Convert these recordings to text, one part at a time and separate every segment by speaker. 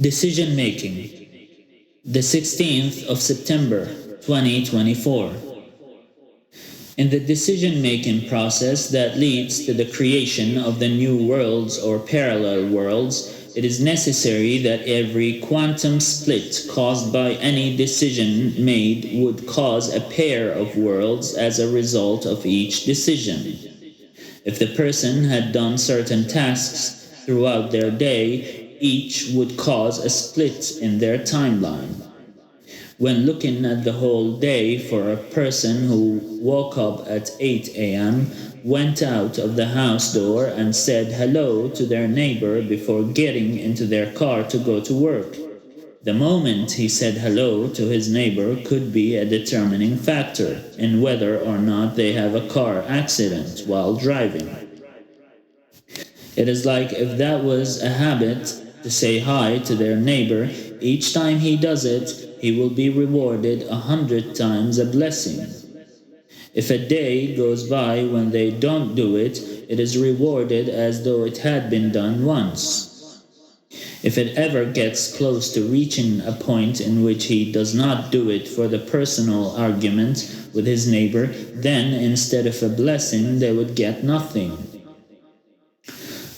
Speaker 1: Decision making. The 16th of September 2024. In the decision making process that leads to the creation of the new worlds or parallel worlds, it is necessary that every quantum split caused by any decision made would cause a pair of worlds as a result of each decision. If the person had done certain tasks throughout their day, each would cause a split in their timeline. When looking at the whole day for a person who woke up at 8 a.m., went out of the house door and said hello to their neighbor before getting into their car to go to work. The moment he said hello to his neighbor could be a determining factor in whether or not they have a car accident while driving. It is like if that was a habit to say hi to their neighbor, each time he does it, he will be rewarded 100 times a blessing. If a day goes by when they don't do it, it is rewarded as though it had been done once. If it ever gets close to reaching a point in which he does not do it for the personal argument with his neighbor, then instead of a blessing, they would get nothing.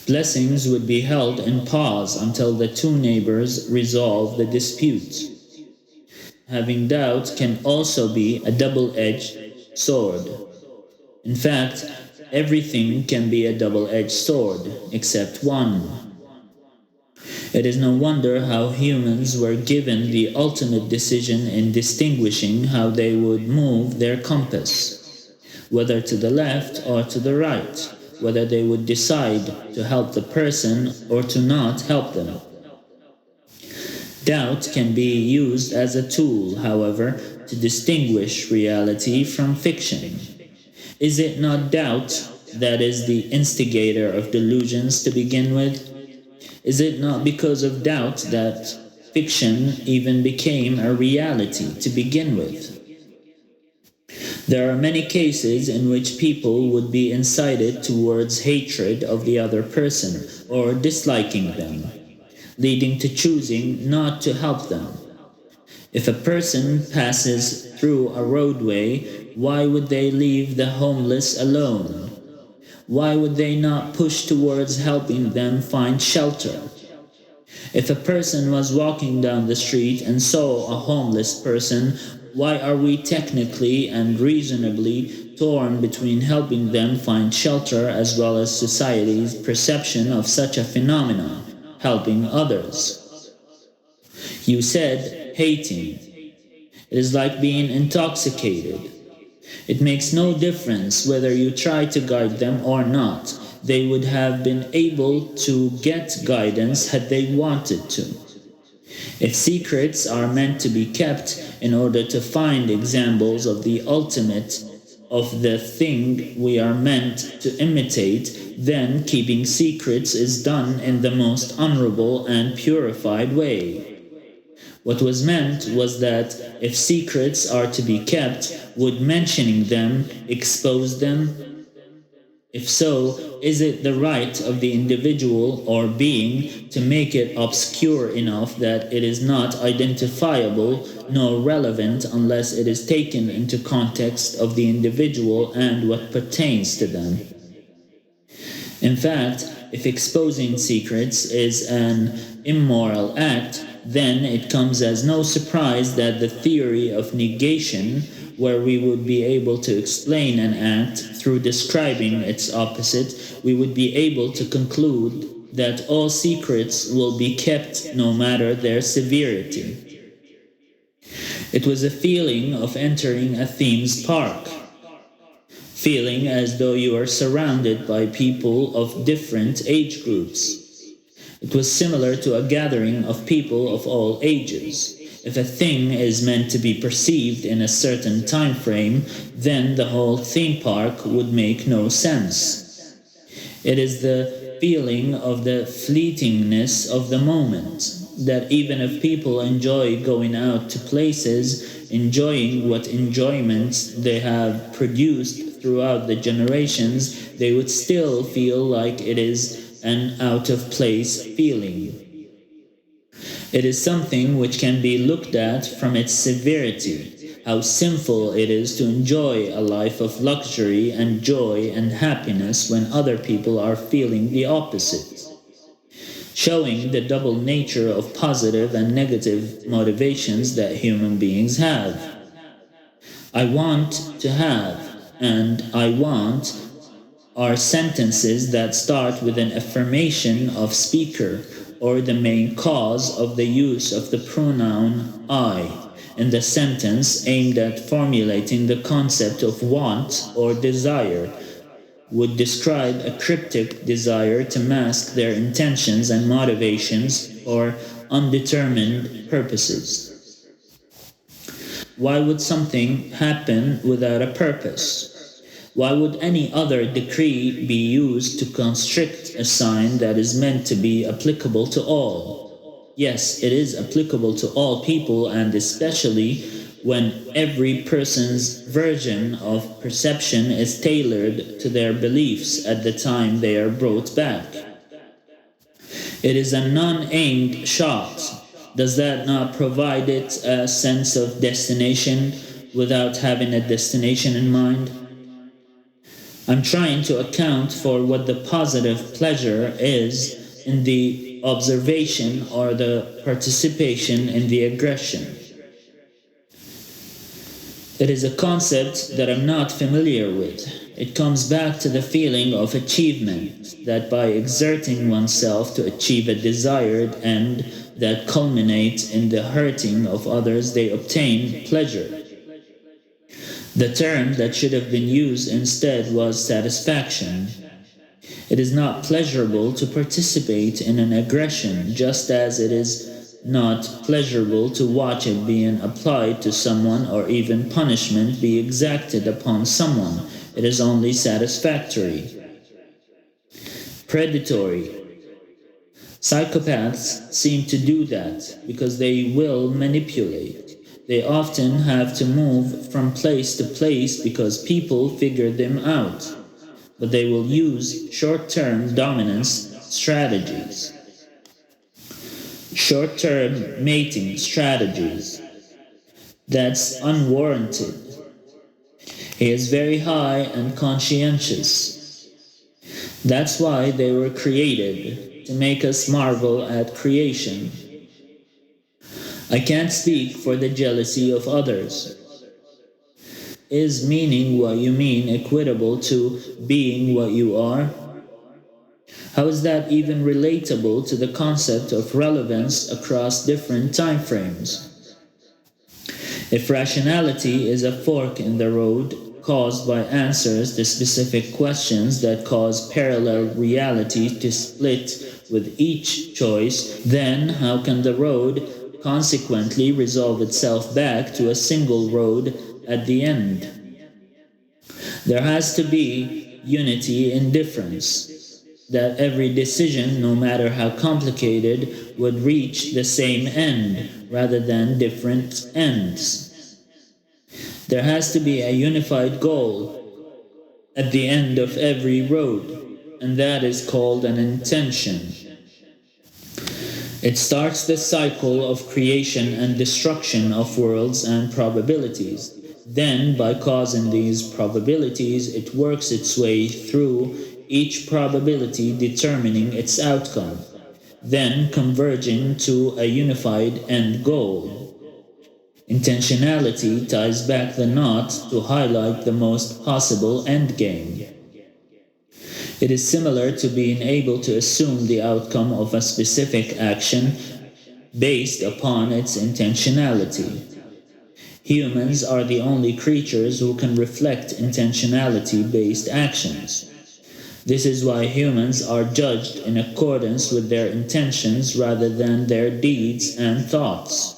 Speaker 1: Blessings would be held in pause until the two neighbors resolve the dispute. Having doubt can also be a double-edged sword. In fact, everything can be a double-edged sword, except one. It is no wonder how humans were given the ultimate decision in distinguishing how they would move their compass, whether to the left or to the right, whether they would decide to help the person or to not help them. Doubt can be used as a tool, however, to distinguish reality from fiction. Is it not doubt that is the instigator of delusions to begin with? Is it not because of doubt that fiction even became a reality to begin with? There are many cases in which people would be incited towards hatred of the other person or disliking them, leading to choosing not to help them. If a person passes through a roadway, why would they leave the homeless alone? Why would they not push towards helping them find shelter? If a person was walking down the street and saw a homeless person, why are we technically and reasonably torn between helping them find shelter as well as society's perception of such a phenomenon? Helping others. You said hating. It is like being intoxicated. It makes no difference whether you try to guide them or not. They would have been able to get guidance had they wanted to. If secrets are meant to be kept in order to find examples of the ultimate of the thing we are meant to imitate, then keeping secrets is done in the most honorable and purified way. What was meant was that if secrets are to be kept, would mentioning them expose them? If so, is it the right of the individual or being to make it obscure enough that it is not identifiable nor relevant unless it is taken into context of the individual and what pertains to them? In fact, if exposing secrets is an immoral act, then it comes as no surprise that the theory of negation, where we would be able to explain an act through describing its opposite, we would be able to conclude that all secrets will be kept no matter their severity. It was a feeling of entering a themed park, feeling as though you are surrounded by people of different age groups. It was similar to a gathering of people of all ages. If a thing is meant to be perceived in a certain time frame, then the whole theme park would make no sense. It is the feeling of the fleetingness of the moment, that even if people enjoy going out to places, enjoying what enjoyments they have produced throughout the generations, they would still feel like it is an out-of-place feeling. It is something which can be looked at from its severity, how sinful it is to enjoy a life of luxury and joy and happiness when other people are feeling the opposite, showing the double nature of positive and negative motivations that human beings have. I want to have and I want are sentences that start with an affirmation of speaker or the main cause of the use of the pronoun I in the sentence aimed at formulating the concept of want or desire would describe a cryptic desire to mask their intentions and motivations or undetermined purposes. Why would something happen without a purpose? Why would any other decree be used to constrict a sign that is meant to be applicable to all? Yes, it is applicable to all people, and especially when every person's version of perception is tailored to their beliefs at the time they are brought back. It is a non-aimed shot. Does that not provide it a sense of destination without having a destination in mind? I'm trying to account for what the positive pleasure is in the observation or the participation in the aggression. It is a concept that I'm not familiar with. It comes back to the feeling of achievement, that by exerting oneself to achieve a desired end that culminates in the hurting of others, they obtain pleasure. The term that should have been used instead was satisfaction. It is not pleasurable to participate in an aggression, just as it is not pleasurable to watch it being applied to someone or even punishment be exacted upon someone. It is only satisfactory. Predatory. Psychopaths seem to do that because they will manipulate. They often have to move from place to place because people figure them out, but they will use short-term dominance strategies. Short-term mating strategies. That's unwarranted. He is very high and conscientious. That's why they were created, to make us marvel at creation. I can't speak for the jealousy of others. Is meaning what you mean equitable to being what you are? How is that even relatable to the concept of relevance across different time frames? If rationality is a fork in the road caused by answers to specific questions that cause parallel reality to split with each choice, then how can the road consequently resolve itself back to a single road at the end? There has to be unity in difference, that every decision, no matter how complicated, would reach the same end rather than different ends. There has to be a unified goal at the end of every road, and that is called an intention. It starts the cycle of creation and destruction of worlds and probabilities. Then, by causing these probabilities, it works its way through each probability determining its outcome, then converging to a unified end goal. Intentionality ties back the knot to highlight the most possible endgame. It is similar to being able to assume the outcome of a specific action based upon its intentionality. Humans are the only creatures who can reflect intentionality-based actions. This is why humans are judged in accordance with their intentions rather than their deeds and thoughts.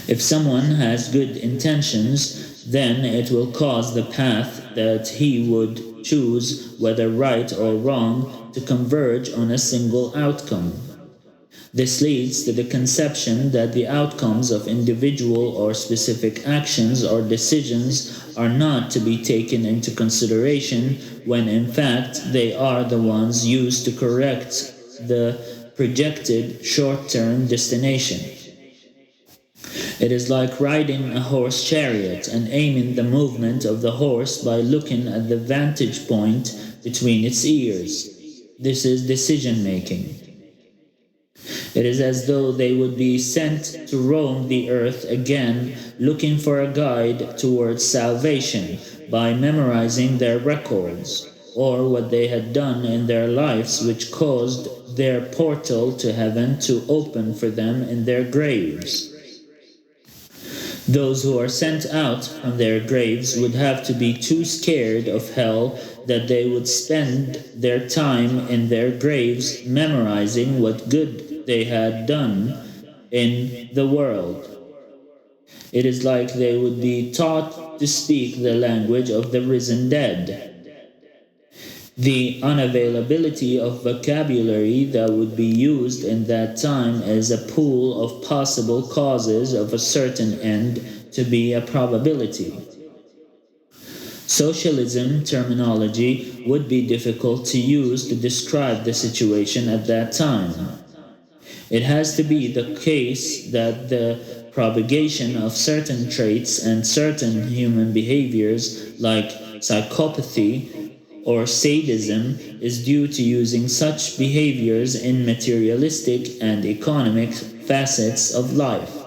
Speaker 1: If someone has good intentions, then it will cause the path that he would choose, whether right or wrong, to converge on a single outcome. This leads to the conception that the outcomes of individual or specific actions or decisions are not to be taken into consideration when in fact they are the ones used to correct the projected short-term destination. It is like riding a horse chariot and aiming the movement of the horse by looking at the vantage point between its ears. This is decision making. It is as though they would be sent to roam the earth again, looking for a guide towards salvation by memorizing their records, or what they had done in their lives which caused their portal to heaven to open for them in their graves. Those who are sent out from their graves would have to be too scared of hell that they would spend their time in their graves memorizing what good they had done in the world. It is like they would be taught to speak the language of the risen dead. The unavailability of vocabulary that would be used in that time as a pool of possible causes of a certain end to be a probability. Socialism terminology would be difficult to use to describe the situation at that time. It has to be the case that the propagation of certain traits and certain human behaviors like psychopathy or sadism is due to using such behaviors in materialistic and economic facets of life.